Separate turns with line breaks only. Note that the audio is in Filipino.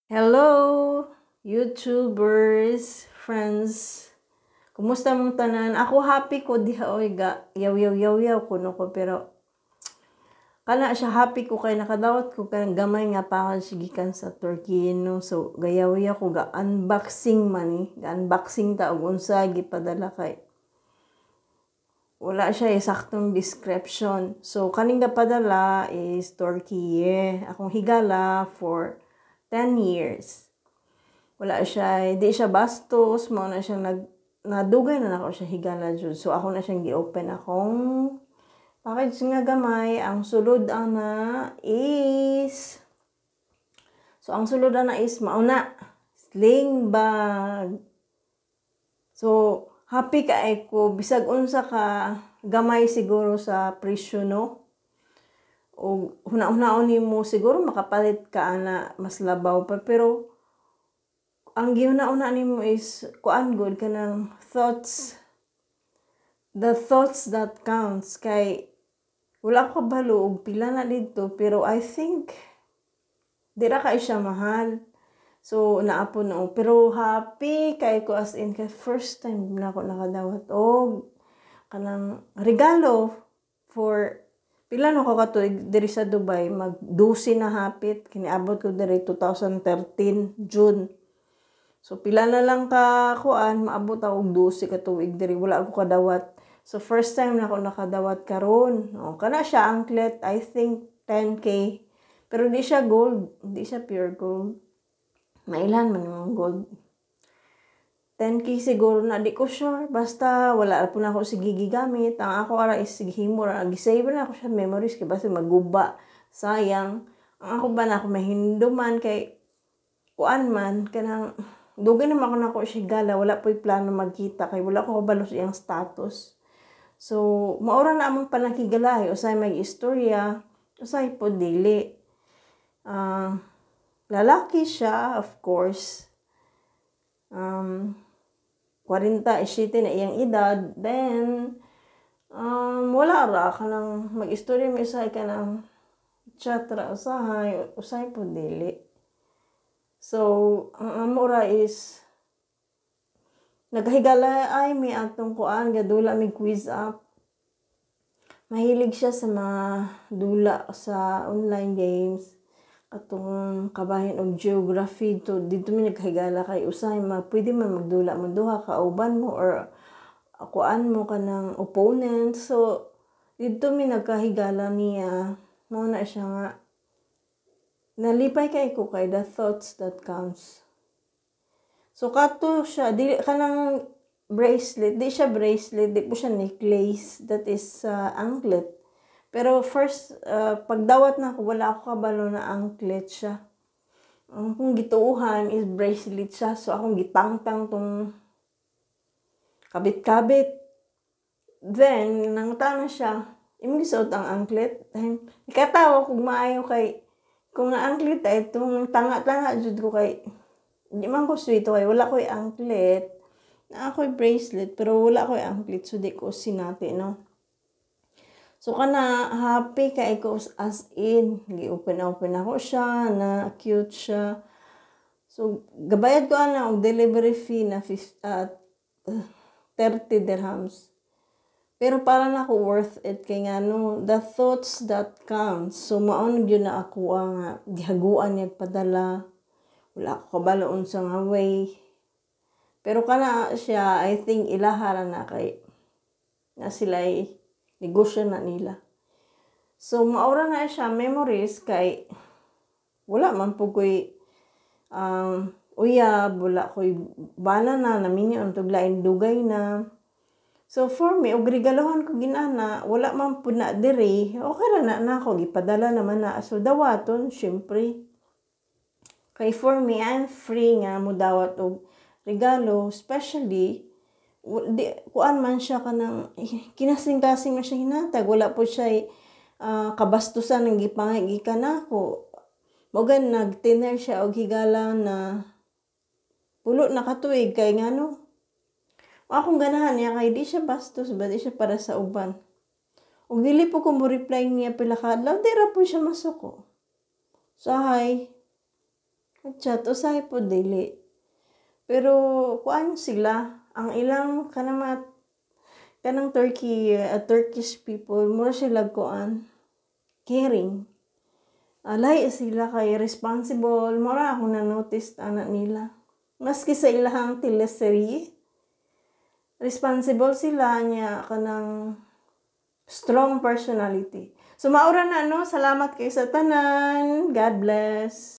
Hello, YouTubers, friends. Kumusta mong tanan? Ako happy ko diha oy ga yaw kuno ko pero kana siya happy ko kay nakadawat ko kay gamay nga pakal sigikan sa Turkey no. So gayaw ko ga unboxing man ga unboxing ta og unsa gipadala kay wala siya saktong description. So kaning padala is Turkey. Akong higala for 10 years. Wala siya, di siya bastos, mao na siyang nadugay na ako siya higala jud. So ako na siyang gi-open akong package nga gamay. Ang sulod ana is mao na sling bag. So happy kay ko bisag unsa ka gamay siguro sa presyo no. O huna-hunaon nimo siguro makapalit ka ana mas labaw pa pero ang gihuna-una nimo is kuan good kanang thoughts, the thoughts that counts kay wala ko kabalo og pila na dito pero I think dira kay siya mahal. So naapon na pero happy kay ko as in kay first time na ako nakadawat og kanang regalo for pila no ko katuig diri sa Dubai mag 12 na hapit kiniabot ko diri 2013 June. So pila na lang ka kuan maabot ako og 12 ka tuig diri wala ako kadawat. So first time na ako nakadawat karon. Kana siya anklet I think 10k. Pero di siya gold, di siya pure gold. Mailan man yung gold. 10k siguro na di ko sure basta wala po na ako sige gigamit. Ang ako ara is himo ra gisave na ako siya memories kay basta maguba. Sayang. Ang ako ba na ako mahinduman kay kuan man kanang dugay naman ako nako siya gala wala po'y plano magkita kay wala ko kabalo sa iyang status. So maura na among panakigalahi usay may istorya usay po dili. Lalaki siya of course. 47 na iyang edad then wala ra kanang mag-istorya mi usay kanang chat ra usay po dili. So ang amora is naghigala ay may atong kuan gadula may quiz up. Mahilig siya sa mga dula sa online games atong kabahin og geography to dito mi naghigala kay usay pwede man magdula mo duha ka uban mo or kuan mo kanang opponent. So dito mi nagkahigala niya mao na siya nga nalipay kay ko kay the thoughts that counts. So kato siya di kanang bracelet, di siya bracelet, di po siya necklace, that is anklet. Pero first pagdawat na ako wala ako kabalo na anklet siya. Ang kung gituuhan is bracelet siya. So akong gitangtang tong kabit-kabit. Then nangutana siya, imong gisuot ang anklet. Ikatawa kog maayo kay kung nga anklet ay itong tanga-tanga jud ko kay di man ko sweet kay wala ko'y anklet. Na ako'y bracelet pero wala ko'y anklet so di ko sinati no. So kana happy kay ko as in gi-open ako siya na cute siya. So gabayad ko ana og delivery fee na 30 dirhams. Pero para na ako worth it kay nga no, the thoughts that counts. So maon gyud na ako nga gihaguan niya padala. Wala ko kabalo unsa nga way. Pero kana siya I think ilahara na kay na sila negosyo na nila. So maura na siya memories kay wala man po ko'y uyab, wala ko'y bana na naminyo ang tuglain dugay na. So for me, og regaluhan ko ginana, wala man po na diri, okay ra na ako, gipadala naman na. So dawaton, syempre. Kay for me, I'm free nga mo dawat og regalo, especially, kuan man siya kanang, kinasing-kasing na siya hinatag, wala po siya kabastusan ng gipangay ka na ako. Mogan nag-tiner siya og higala na pulo na katuig kay ngano. Akong ganahan niya kay di siya bastos ba di siya para sa uban. Ug dili po ko mo reply niya pila ka adlaw di ra po siya masuko. So hi. chat usahay po dili. Pero kuan sila ang ilang kanang Turkish people mura sila kuan caring. Alay sila kay responsible, mura ako na notice ana nila. Maski sa ilahang teleserye, responsible sila niya kanang strong personality. So maura na no, salamat kay sa tanan. God bless.